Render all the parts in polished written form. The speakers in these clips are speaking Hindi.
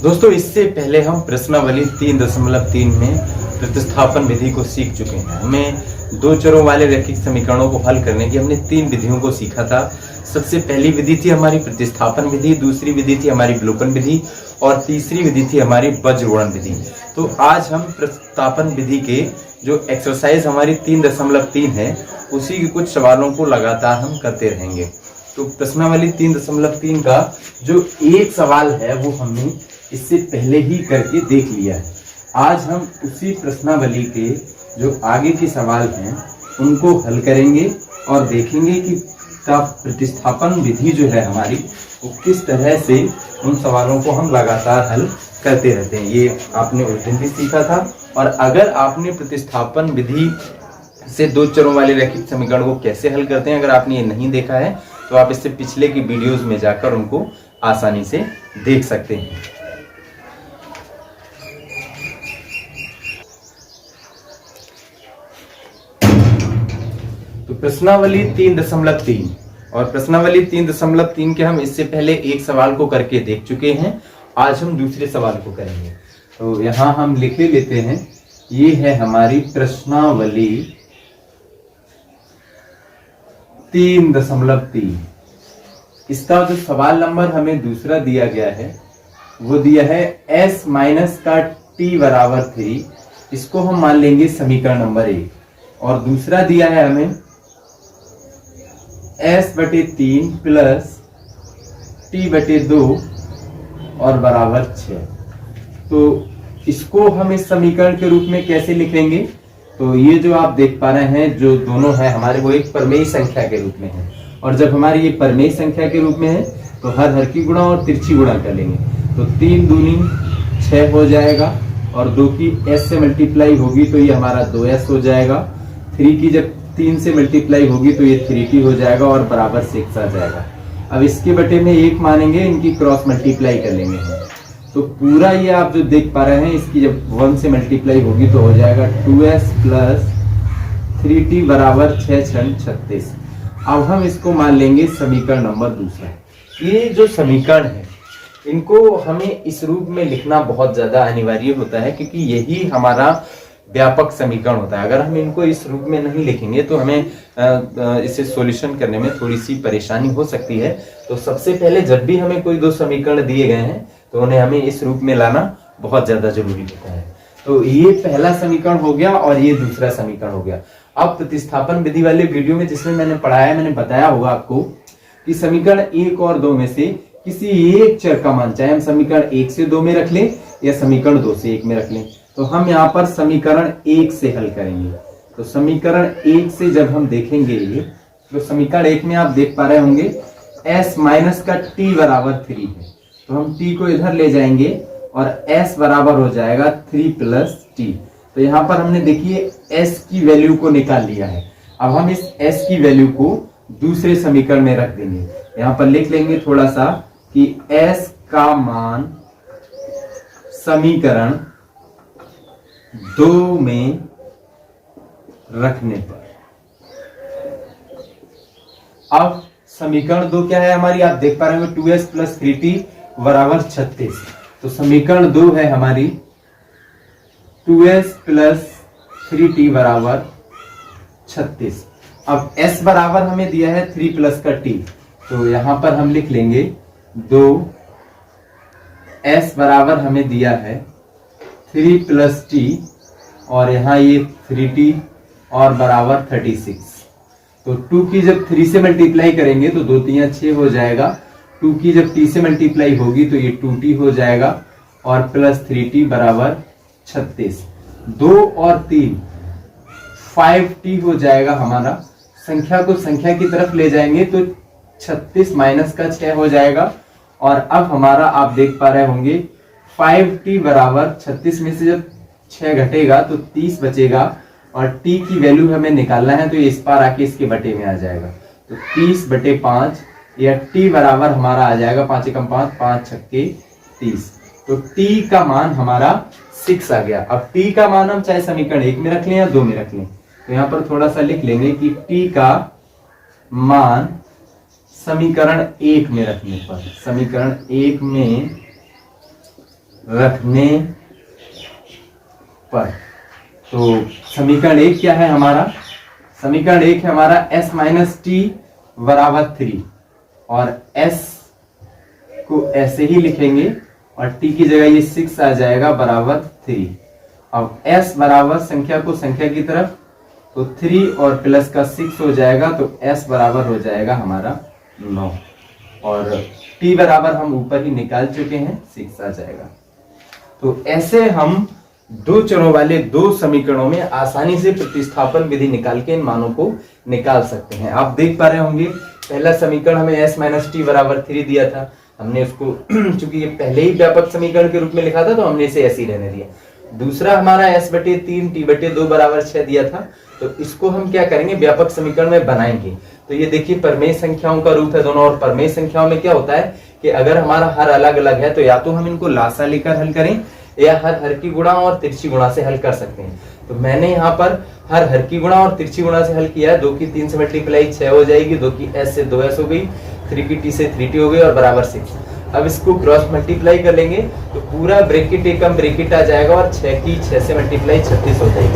दोस्तों, इससे पहले हम प्रश्नावली 3.3 में प्रतिस्थापन विधि को सीख चुके हैं। हमें दो चरों वाले रैखिक समीकरणों को हल करने की हमने 3 विधियों को सीखा था। सबसे पहली विधि थी हमारी प्रतिस्थापन विधि, दूसरी विधि थी हमारी विलोपन विधि और तीसरी विधि थी हमारी वज्रगुणन विधि। तो आज हम प्रतिस्थापन विधि के जो एक्सरसाइज हमारी 3.3 है उसी के कुछ सवालों को लगातार हम करते रहेंगे। तो प्रश्नावली 3.3 का जो एक सवाल है वो हमने इससे पहले ही करके देख लिया है। आज हम उसी प्रश्नावली के जो आगे के सवाल हैं उनको हल करेंगे और देखेंगे कि का प्रतिस्थापन विधि जो है हमारी वो किस तरह से उन सवालों को हम लगातार हल करते रहते हैं। ये आपने उस दिन भी सीखा था। और अगर आपने प्रतिस्थापन विधि से दो चरों वाले रैखिक समीकरण को कैसे हल करते हैं अगर आपने ये नहीं देखा है तो आप इससे पिछले की वीडियोस में जाकर उनको आसानी से देख सकते हैं। तो प्रश्नावली 3.3 और प्रश्नावली 3.3 के हम इससे पहले एक सवाल को करके देख चुके हैं। आज हम दूसरे सवाल को करेंगे। तो यहां हम लिख लेते हैं, ये है हमारी प्रश्नावली 3.3। इसका जो सवाल नंबर हमें दूसरा दिया गया है वो दिया है s माइनस का t बराबर 3। इसको हम मान लेंगे समीकरण नंबर 1। और दूसरा दिया है हमें s/3 प्लस t/2 और बराबर 6। तो इसको हम इस समीकरण के रूप में कैसे लिखेंगे? तो ये जो आप देख पा रहे हैं जो दोनों है हमारे वो एक परमेय संख्या के रूप में है। और जब हमारी ये परमेय संख्या के रूप में है तो हर की गुणा और तिरछी गुणा कर लेंगे। तो 3 दूनी 6 हो जाएगा और 2 की s से मल्टीप्लाई होगी तो ये हमारा 2s हो जाएगा। 3 की जब 3 से मल्टीप्लाई होगी तो ये 3t हो जाएगा और बराबर 6 आ जाएगा। अब इसके बटे में 1 मानेंगे, इनकी क्रॉस मल्टीप्लाई कर लेंगे। तो पूरा ये आप जो देख पा रहे हैं इसकी जब 1 से मल्टीप्लाई होगी तो हो जाएगा 2s प्लस 3t बराबर 6×36। अब हम इसको मान लेंगे समीकरण नंबर दूसरा। ये जो समीकरण है इनको हमें इस रूप में लिखना बहुत ज्यादा अनिवार्य होता है क्योंकि यही हमारा व्यापक समीकरण होता है। अगर हम इनको इस रूप में नहीं लिखेंगे तो हमें इसे सॉल्यूशन करने में थोड़ी सी परेशानी हो सकती है। तो सबसे पहले जब भी हमें कोई दो समीकरण दिए गए हैं तो उन्हें हमें इस रूप में लाना बहुत ज्यादा जरूरी होता है। तो ये पहला समीकरण हो गया और ये दूसरा समीकरण हो गया। अब प्रतिस्थापन विधि वाले वीडियो में जिसमें मैंने पढ़ाया, मैंने बताया होगा आपको कि समीकरण 1 और 2 में से किसी एक चर का मान, चाहे हम समीकरण 1 से 2 में रख लें या समीकरण 2 से 1 में रख लें, तो हम यहाँ पर समीकरण 1 से हल करेंगे। तो समीकरण 1 से जब हम देखेंगे तो समीकरण 1 में आप देख पा रहे होंगे s माइनस का t बराबर 3 है। तो हम t को इधर ले जाएंगे और s बराबर हो जाएगा 3 प्लस t। तो यहाँ पर हमने देखिए s की वैल्यू को निकाल लिया है। अब हम इस s की वैल्यू को दूसरे समीकरण में रख देंगे। यहाँ पर लिख लेंगे थोड़ा सा कि s का मान समीकरण 2 में रखने पर, अब समीकरण 2 क्या है हमारी, आप देख पा रहे हो 2s प्लस 3t बराबर 36। तो समीकरण 2 है हमारी 2s प्लस 3t बराबर 36। अब s बराबर हमें दिया है 3 प्लस का t, तो यहां पर हम लिख लेंगे 2, s बराबर हमें दिया है 3 प्लस t और यहाँ ये 3t और बराबर 36। तो 2 की जब 3 से मल्टीप्लाई करेंगे तो 2 3 6 हो जाएगा। 2 की जब t से मल्टीप्लाई होगी तो ये 2t हो जाएगा और प्लस 3t बराबर 36। 2 और 3 5t हो जाएगा हमारा। संख्या को संख्या की तरफ ले जाएंगे तो 36 माइनस का 6 हो जाएगा। और अब हमारा आप देख पा रहे होंगे 5t बराबर 36 में से जब 6 घटेगा तो 30 बचेगा और t की वैल्यू हमें निकालना है तो ये इस पार आके इसके बटे में आ जाएगा। तो 30/5 या t बराबर हमारा आ जाएगा 5 एकम 5, 5 छक्के 30। तो t का मान हमारा 6 आ गया। अब t का मान हम चाहे समीकरण 1 में रख लें या 2 में रख लें। तो यहाँ पर थोड़ा सा लिख लेंगे कि t का मान समीकरण 1 में रखने पर, समीकरण 1 में रखने पर। तो समीकरण 1 क्या है हमारा? समीकरण 1 है हमारा s माइनस टी बराबर 3 और s को ऐसे ही लिखेंगे और t की जगह ये 6 आ जाएगा बराबर 3। अब s बराबर संख्या को संख्या की तरफ, तो 3 और प्लस का 6 हो जाएगा, तो s बराबर हो जाएगा हमारा 9 और t बराबर हम ऊपर ही निकाल चुके हैं, 6 आ जाएगा। तो ऐसे हम दो चरों वाले दो समीकरणों में आसानी से प्रतिस्थापन विधि निकाल के इन मानों को निकाल सकते हैं। आप देख पा रहे होंगे पहला समीकरण हमें s माइनस टी बराबर 3 दिया था, हमने उसको चूंकि ये पहले ही व्यापक समीकरण के रूप में लिखा था तो हमने इसे ऐसे ही रहने दिया। दूसरा हमारा s बटे 3 t बटे 2 बराबर 6 दिया था, तो इसको हम क्या करेंगे व्यापक समीकरण में बनाएंगे। तो ये देखिए परमेय संख्याओं का रूप है दोनों, और परमेय संख्याओं में क्या होता है कि अगर हमारा हर अलग अलग है तो या तो हम इनको लासा लेकर हल करें या हर की गुणा और तिरछी गुणा से हल कर सकते हैं। तो मैंने यहाँ पर हर की गुणा और तिरछी गुणा से हल किया है। 2 की 3 से मल्टीप्लाई 6 हो जाएगी, 2 की s से 2s हो गई, 3 की t से 3t हो गई और बराबर 6। अब इसको क्रॉस मल्टीप्लाई कर लेंगे तो पूरा ब्रैकेट एकम ब्रैकेट आ जाएगा और 6 की 6 से मल्टीप्लाई 36 हो जाएगी।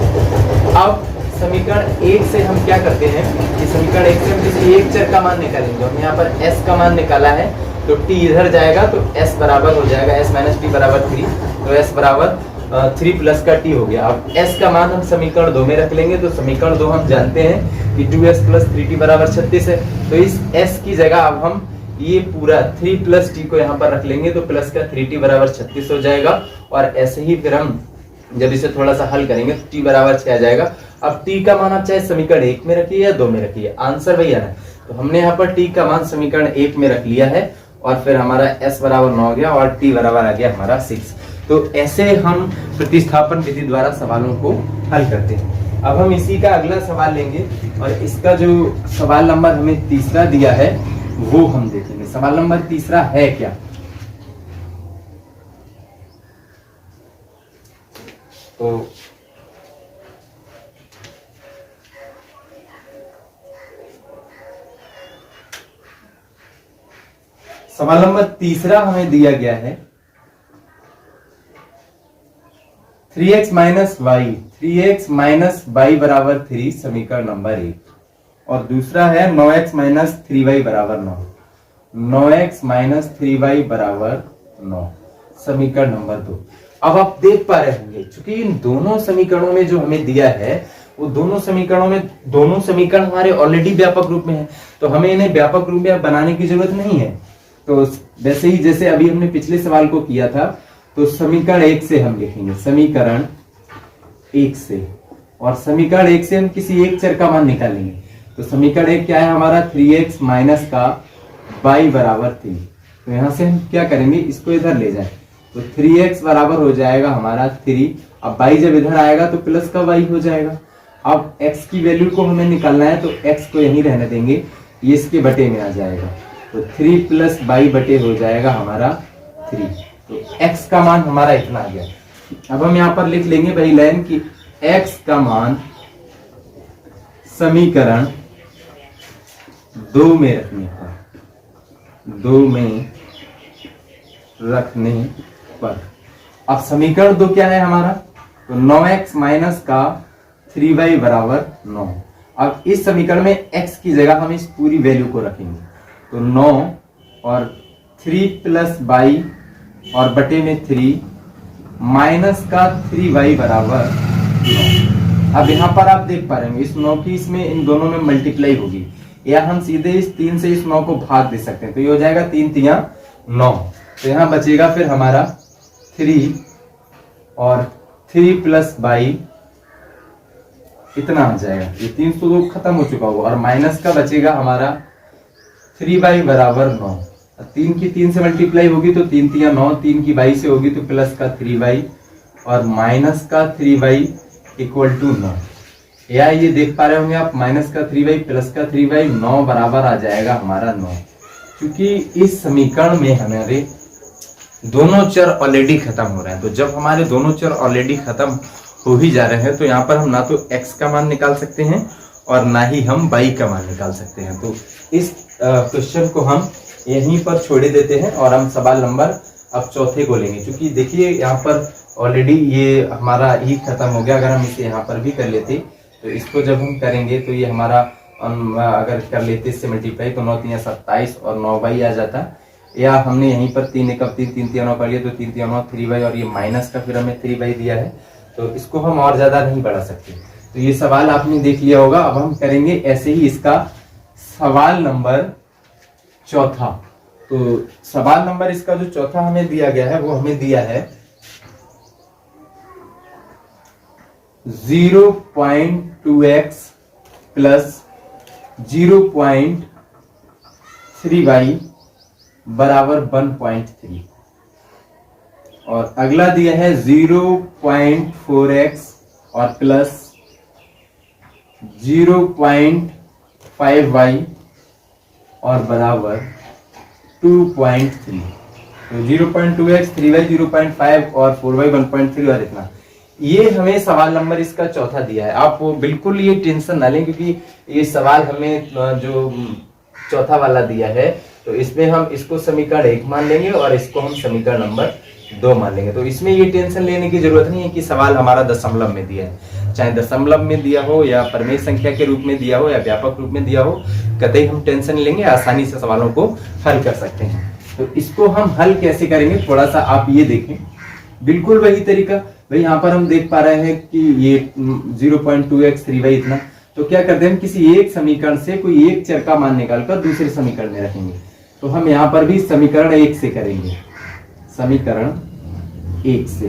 अब समीकरण 1 से हम क्या करते हैं कि समीकरण 1 से हम किसी एक चर का मान निकालेंगे। हम यहाँ पर s का मान निकाला है तो t इधर जाएगा तो s बराबर हो जाएगा s माइनस टी बराबर 3, तो s बराबर 3 प्लस का t हो गया। अब s का मान हम समीकरण 2 में रख लेंगे, तो समीकरण 2 हम जानते हैं कि 2s प्लस 3t बराबर 36 है। तो इस s की जगह अब हम ये पूरा 3 प्लस t को यहाँ पर रख लेंगे, तो प्लस का 3t बराबर 36 हो जाएगा। और ऐसे ही फिर हम जब इसे थोड़ा सा हल करेंगे तो t बराबर 6 आ जाएगा। अब t का मान आप चाहे समीकरण 1 में रखिए या 2 में रखिए, आंसर वही आना है। तो हमने यहाँ पर t का मान समीकरण 1 में रख लिया है और फिर हमारा s बराबर 9 हो गया और t बराबर आ गया हमारा 6। तो ऐसे हम प्रतिस्थापन विधि द्वारा सवालों को हल करते हैं। अब हम इसी का अगला सवाल लेंगे और इसका जो सवाल नंबर हमें तीसरा दिया है वो हम देखेंगे। सवाल नंबर तीसरा है क्या? तो सवाल नंबर तीसरा हमें दिया गया है 3x माइनस वाई बराबर 3 समीकरण नंबर 1, और दूसरा है 9x माइनस 3y बराबर 9, 9x माइनस 3y बराबर 9 समीकरण नंबर 2। अब आप देख पा रहे होंगे चूंकि इन दोनों समीकरणों में जो हमें दिया है वो दोनों समीकरणों में दोनों समीकरण हमारे ऑलरेडी व्यापक रूप में है, तो हमें इन्हें व्यापक रूप में बनाने की जरूरत नहीं है। तो वैसे ही जैसे अभी हमने पिछले सवाल को किया था, तो समीकरण 1 से हम लिखेंगे, समीकरण 1 से, और समीकरण 1 से हम किसी एक चर का मान निकालेंगे। तो समीकरण 1 क्या है हमारा 3x माइनस का y बराबर 3। तो यहां से हम क्या करेंगे, इसको इधर ले जाए तो 3x बराबर हो जाएगा हमारा 3। अब y जब इधर आएगा तो प्लस का y हो जाएगा। अब x की वैल्यू को हमें निकालना है तो x को यहीं रहने देंगे, ये इसके बटे में आ जाएगा, तो 3 प्लस y बटे हो जाएगा हमारा 3। तो x का मान हमारा इतना आ गया। अब हम यहाँ पर लिख लेंगे पहली लाइन की x का मान समीकरण 2 में रखने पर, 2 में रखने पर। अब समीकरण 2 क्या है हमारा, तो 9x माइनस का 3y बराबर 9। अब इस समीकरण में x की जगह हम इस पूरी वैल्यू को रखेंगे, तो 9 और 3 प्लस y और बटे में 3 माइनस का 3y बराबर 9। अब यहाँ पर आप देख पा रहे हैं इस 9 की इसमें इन दोनों में मल्टीप्लाई होगी, या हम सीधे इस 3 से इस 9 को भाग दे सकते हैं, तो ये हो जाएगा 3 तिया 9। तो यहाँ बचेगा फिर हमारा 3 और 3 प्लस y इतना आ जाएगा, ये 3 तो खत्म हो चुका होगा, और माइनस का बचेगा हमारा 3y बराबर 9। 3 की 3 से मल्टीप्लाई होगी तो 3 तिया 9, 3 की y से होगी तो प्लस का 3y और माइनस का 3y इक्वल टू 9। या ये देख पा रहे होंगे आप माइनस का 3y प्लस का 3y 9 बराबर आ जाएगा हमारा 9। क्योंकि इस समीकरण में हमारे दोनों चर ऑलरेडी खत्म हो रहे हैं, तो जब हमारे दोनों चर ऑलरेडी खत्म हो ही जा रहे हैं तो यहाँ पर हम ना तो x का मान निकाल सकते हैं और ना ही हम y का मान निकाल सकते हैं। तो इस क्वेश्चन को हम यहीं पर छोड़ देते हैं और हम सवाल नंबर अब चौथे को लेंगे, क्योंकि देखिए यहाँ पर ऑलरेडी ये हमारा ही खत्म हो गया। अगर हम इसे यहाँ पर भी कर लेते तो इसको जब हम करेंगे तो ये हमारा अगर कर लेते इससे मल्टीप्लाई तो 9 3 27 और 9 आ जाता, या हमने यहीं पर 3 1 3 3 3 9 कर लिया तो 3 3 9 3 और ये माइनस का फिर हमें 3 दिया है, तो इसको हम और ज्यादा नहीं बढ़ा सकते। तो ये सवाल आपने देख लिया होगा। अब हम करेंगे ऐसे ही इसका सवाल नंबर चौथा। तो सवाल नंबर इसका जो चौथा हमें दिया गया है वो हमें दिया है 0.2x प्लस 0.3y बराबर 1.3, और अगला दिया है 0.4x और प्लस 0.5y और बराबर 2.3। तो 0.2x 3y 0.5 और 4y 1.3 और इतना। ये हमें सवाल नंबर इसका चौथा दिया है। आप बिल्कुल ये टेंशन ना लें, क्योंकि ये सवाल हमें जो चौथा वाला दिया है तो इसमें हम इसको समीकरण 1 मान लेंगे और इसको हम समीकरण नंबर 2 मान लेंगे। तो इसमें ये टेंशन लेने की जरूरत नहीं है कि सवाल हमारा दशमलव में दिया है, चाहे दशमलव में दिया हो या परमेय संख्या के रूप में दिया हो या व्यापक रूप में दिया हो, कतई हम टेंशन लेंगे, आसानी से सवालों को हल कर सकते हैं। तो इसको हम हल कैसे करेंगे थोड़ा सा आप ये देखें, बिल्कुल वही तरीका। भाई यहाँ पर हम देख पा रहे हैं कि ये 0.2x 3y इतना, तो क्या करते हैं हम किसी एक समीकरण से कोई एक चर का मान निकालकर दूसरे समीकरण में रखेंगे। तो हम यहाँ पर भी समीकरण 1 से करेंगे, समीकरण 1 से।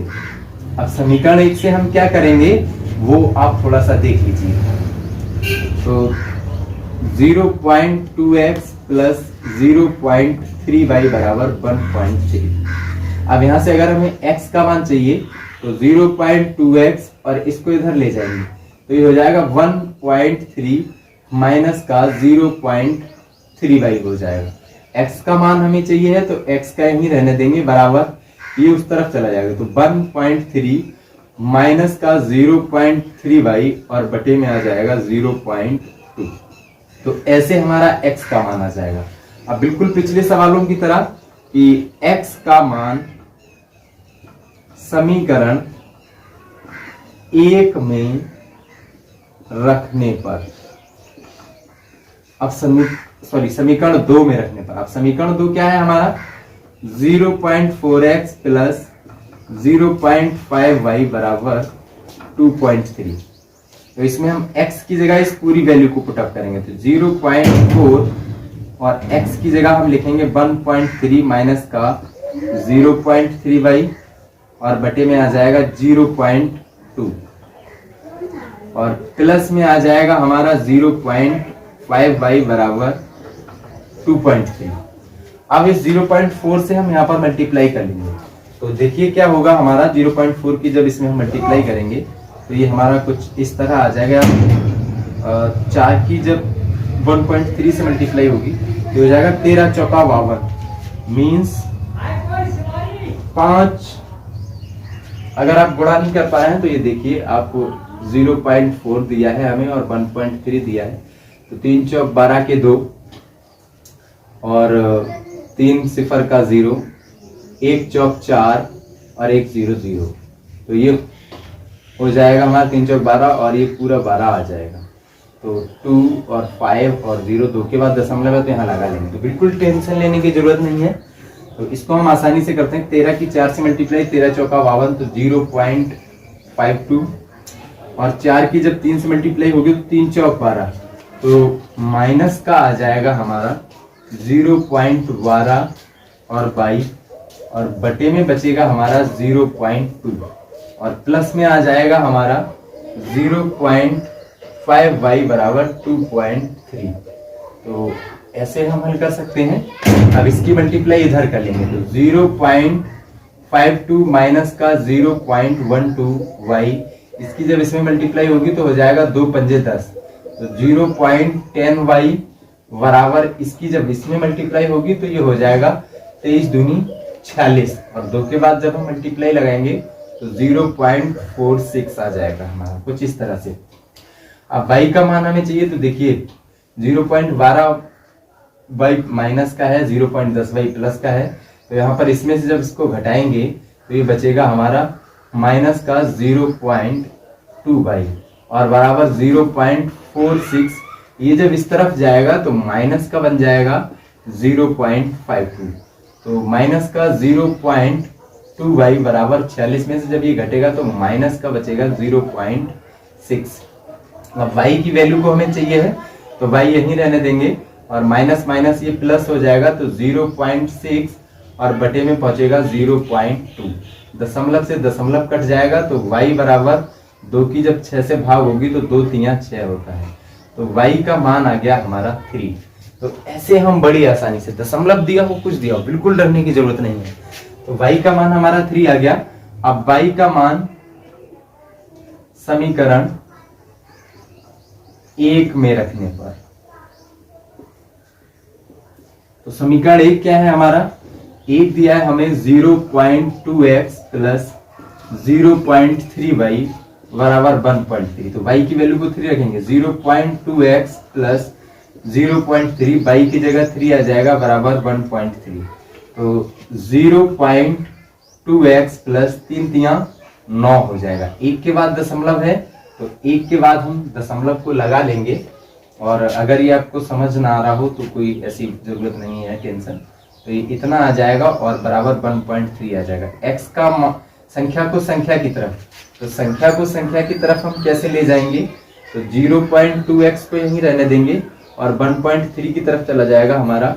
अब समीकरण 1 से हम क्या करेंगे वो आप थोड़ा सा देख लीजिए। तो 0.2x प्लस 0.3y बराबर 1.3। अब यहां से अगर हमें x का मान चाहिए तो 0.2x और इसको इधर ले जाएंगे तो ये हो जाएगा 1.3 माइनस का 0.3y हो जाएगा। x का मान हमें चाहिए है तो x का यहीं रहने देंगे, बराबर ये उस तरफ चला जाएगा। तो 1.3 माइनस का 0.3y और बटे में आ जाएगा 0.2। तो ऐसे हमारा x का मान आ जाएगा। अब बिल्कुल पिछले सवालों की तरह कि x का मान समीकरण 1 में रखने पर, अब समीकरण 2 में रखने पर, अब समीकरण 2 क्या है हमारा 0.4x प्लस 0.5y बराबर 2.3। तो इसमें हम x की जगह इस पूरी वैल्यू को पुटअप करेंगे तो 0.4 और x की जगह हम लिखेंगे 1.3 माइनस का 0.3y और बटे में आ जाएगा 0.2 और प्लस में आ जाएगा हमारा 0.5y बराबर 2.3। अब इस 0.4 से हम यहाँ पर मल्टीप्लाई कर लेंगे तो देखिए क्या होगा हमारा 0.4 की जब इसमें हम मल्टीप्लाई करेंगे तो ये हमारा कुछ इस तरह आ जाएगा। 4 की जब 1.3 से मल्टीप्लाई होगी तो हो जाएगा 13 चौका 52 मीन्स 5। अगर आप गुणा नहीं कर पाए हैं तो ये देखिए आपको 0.4 दिया है हमें और 1.3 दिया है तो 3 चौक 12 के 2 और 3 सिफर का 0, 1 चौक 4 और 1 0 0। तो ये हो जाएगा हमारा 3 चौक 12 और ये पूरा 12 आ जाएगा। तो 2 और 5 और 0 2 के बाद दशमलव है तो यहाँ लगा लेंगे। तो बिल्कुल टेंशन लेने की जरूरत नहीं है। तो इसको हम आसानी से करते हैं। 13 की 4 से मल्टीप्लाई 13 चौका 52 तो 0.52 और 4 की जब 3 से मल्टीप्लाई होगी तो 3 चौक 12 तो माइनस का आ जाएगा हमारा 0.12 और 22 और बटे में बचेगा हमारा 0.2 और प्लस में आ जाएगा हमारा 0.5y बराबर 2.3। तो ऐसे हम हल कर सकते हैं। अब इसकी मल्टीप्लाई इधर कर लेंगे तो 0.52 माइनस का 0.12y, इसकी जब इसमें मल्टीप्लाई होगी तो हो जाएगा 2 पंजे 10 तो 0.10y बराबर इसकी जब इसमें मल्टीप्लाई होगी तो ये हो जाएगा 23 दूनी 46 और 2 के बाद जब हम मल्टीप्लाई लगाएंगे तो 0.46 आ जाएगा हमारा कुछ इस तरह से। अब y का मान हमें चाहिए तो देखिए 0.12y माइनस का है, 0.10y प्लस का है तो यहाँ पर इसमें से जब इसको घटाएंगे तो ये बचेगा हमारा माइनस का 0.2 और बराबर 0.46। ये जब इस तरफ जाएगा तो माइनस का बन जाएगा 0.52। तो माइनस का 0.2 बराबर 46 में से जब ये घटेगा तो माइनस का बचेगा 0.6। अब y की वैल्यू को हमें चाहिए है तो y यहीं रहने देंगे और माइनस माइनस ये प्लस हो जाएगा तो 0.6 और बटे में पहुंचेगा 0.2। दशमलव से दशमलव कट जाएगा तो y बराबर 2 की जब 6 से भाग होगी तो 2 तिया 6 होता है। तो y का मान आ गया हमारा 3। तो ऐसे हम बड़ी आसानी से, दशमलव दिया हो कुछ दिया हो, बिल्कुल डरने की जरूरत नहीं है। तो y का मान हमारा 3 आ गया। अब y का मान समीकरण 1 में रखने पर, तो समीकरण 1 क्या है हमारा, 1 दिया है हमें 0.2x प्लस 0.3y बराबर 1.3। तो y की वैल्यू को 3 रखेंगे, 0.2x प्लस 0.3, y की जगह 3 आ जाएगा बराबर 1.3। तो 0.2x प्लस 3 तिया 9 हो जाएगा। 1 के बाद दशमलव है तो 1 के बाद हम दशमलव को लगा लेंगे। और अगर ये आपको समझ ना आ रहा हो तो कोई ऐसी जरूरत नहीं है टेंशन। तो ये इतना आ जाएगा और बराबर 1.3 आ जाएगा। x का संख्या को संख्या की तरफ, तो संख्या को संख्या की तरफ हम कैसे ले जाएंगे, तो 0.2x को यहीं रहने देंगे और 1.3 की तरफ चला जाएगा हमारा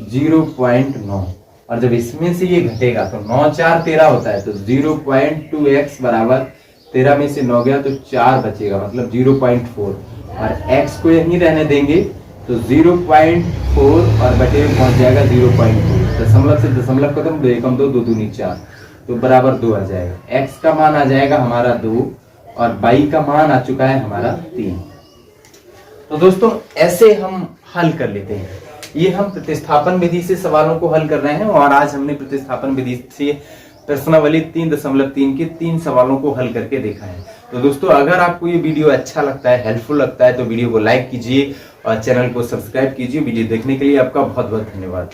0.9। और जब इसमें से ये घटेगा तो 9 4 13 होता है। तो 0.2x बराबर 13 में से 9 गया तो 4 बचेगा, मतलब 0.4। और x को यहीं रहने देंगे तो 0.4 और बटे में पहुंच जाएगा 0.2। दशमलव से दशमलव खत्म, 2 एकम 2, 2 दूनी 4, तो बराबर 2 आ जाएगा। x का मान आ जाएगा हमारा 2 और y का मान आ चुका है हमारा 3। तो दोस्तों ऐसे हम हल कर लेते हैं। ये हम प्रतिस्थापन विधि से सवालों को हल कर रहे हैं और आज हमने प्रतिस्थापन विधि से प्रश्नावली 3.3 के 3 सवालों को हल करके देखा है। तो दोस्तों अगर आपको ये वीडियो अच्छा लगता है, हेल्पफुल लगता है, तो वीडियो को लाइक कीजिए और चैनल को सब्सक्राइब कीजिए। वीडियो देखने के लिए आपका बहुत बहुत धन्यवाद।